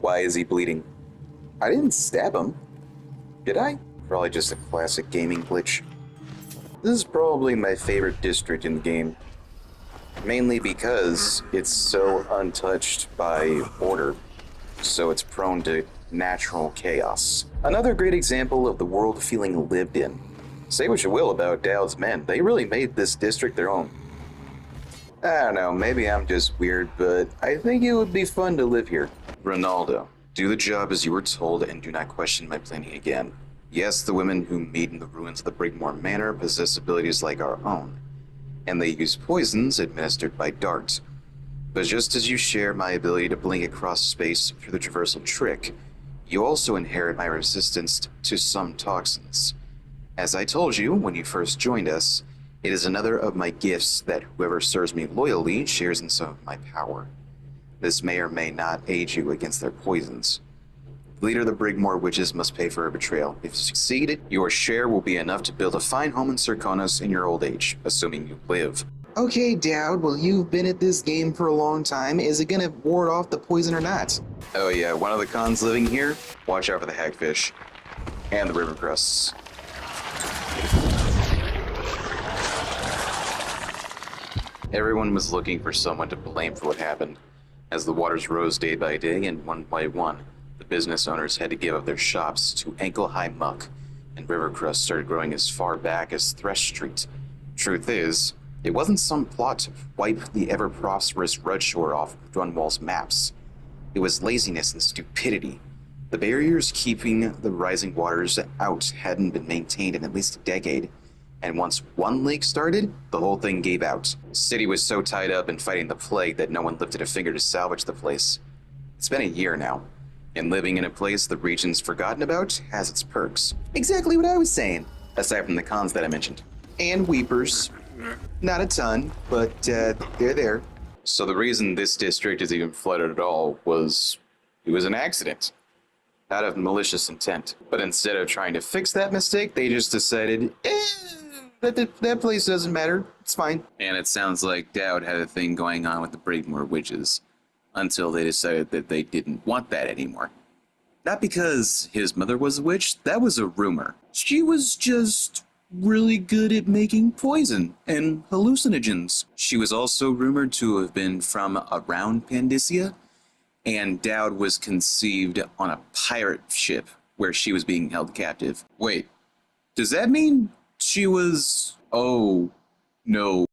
Why is he bleeding? I didn't stab him. Did I? Probably just a classic gaming glitch. This is probably my favorite district in the game. Mainly because it's so untouched by order, so it's prone to natural chaos. Another great example of the world feeling lived in. Say what you will about Dowd's men, they really made this district their own. I don't know, maybe I'm just weird, but I think it would be fun to live here. Ronaldo, do the job as you were told and do not question my planning again. Yes, the women who meet in the ruins of the Brigmore Manor possess abilities like our own, and they use poisons administered by Dart. But just as you share my ability to blink across space through the traversal trick, you also inherit my resistance to some toxins. As I told you when you first joined us, it is another of my gifts that whoever serves me loyally shares in some of my power. This may or may not aid you against their poisons. The leader of the Brigmore Witches must pay for her betrayal. If you succeed, your share will be enough to build a fine home in Serkonos in your old age, assuming you live. Okay, Dowd, well, you've been at this game for a long time. Is it gonna ward off the poison or not? Oh yeah, one of the cons living here, watch out for the hagfish. And the river crusts. Everyone was looking for someone to blame for what happened. As the waters rose day by day and one by one, the business owners had to give up their shops to ankle-high muck, and river crust started growing as far back as Thresh Street. Truth is, it wasn't some plot to wipe the ever-prosperous Rudshore off Dunwall's maps. It was laziness and stupidity. The barriers keeping the rising waters out hadn't been maintained in at least a decade, and once one leak started, the whole thing gave out. The city was so tied up in fighting the plague that no one lifted a finger to salvage the place. It's been a year now, and living in a place the region's forgotten about has its perks. Exactly what I was saying, aside from the cons that I mentioned. And weepers. Not a ton, but they're there. So the reason this district is even flooded at all was it was an accident, out of malicious intent. But instead of trying to fix that mistake, they just decided, that place doesn't matter, it's fine. And it sounds like Dowd had a thing going on with the Brigmore Witches, until they decided that they didn't want that anymore. Not because his mother was a witch, that was a rumor. She was just really good at making poison and hallucinogens. She was also rumored to have been from around Pandysia, and Dowd was conceived on a pirate ship where she was being held captive. Wait, does that mean she was... Oh, no.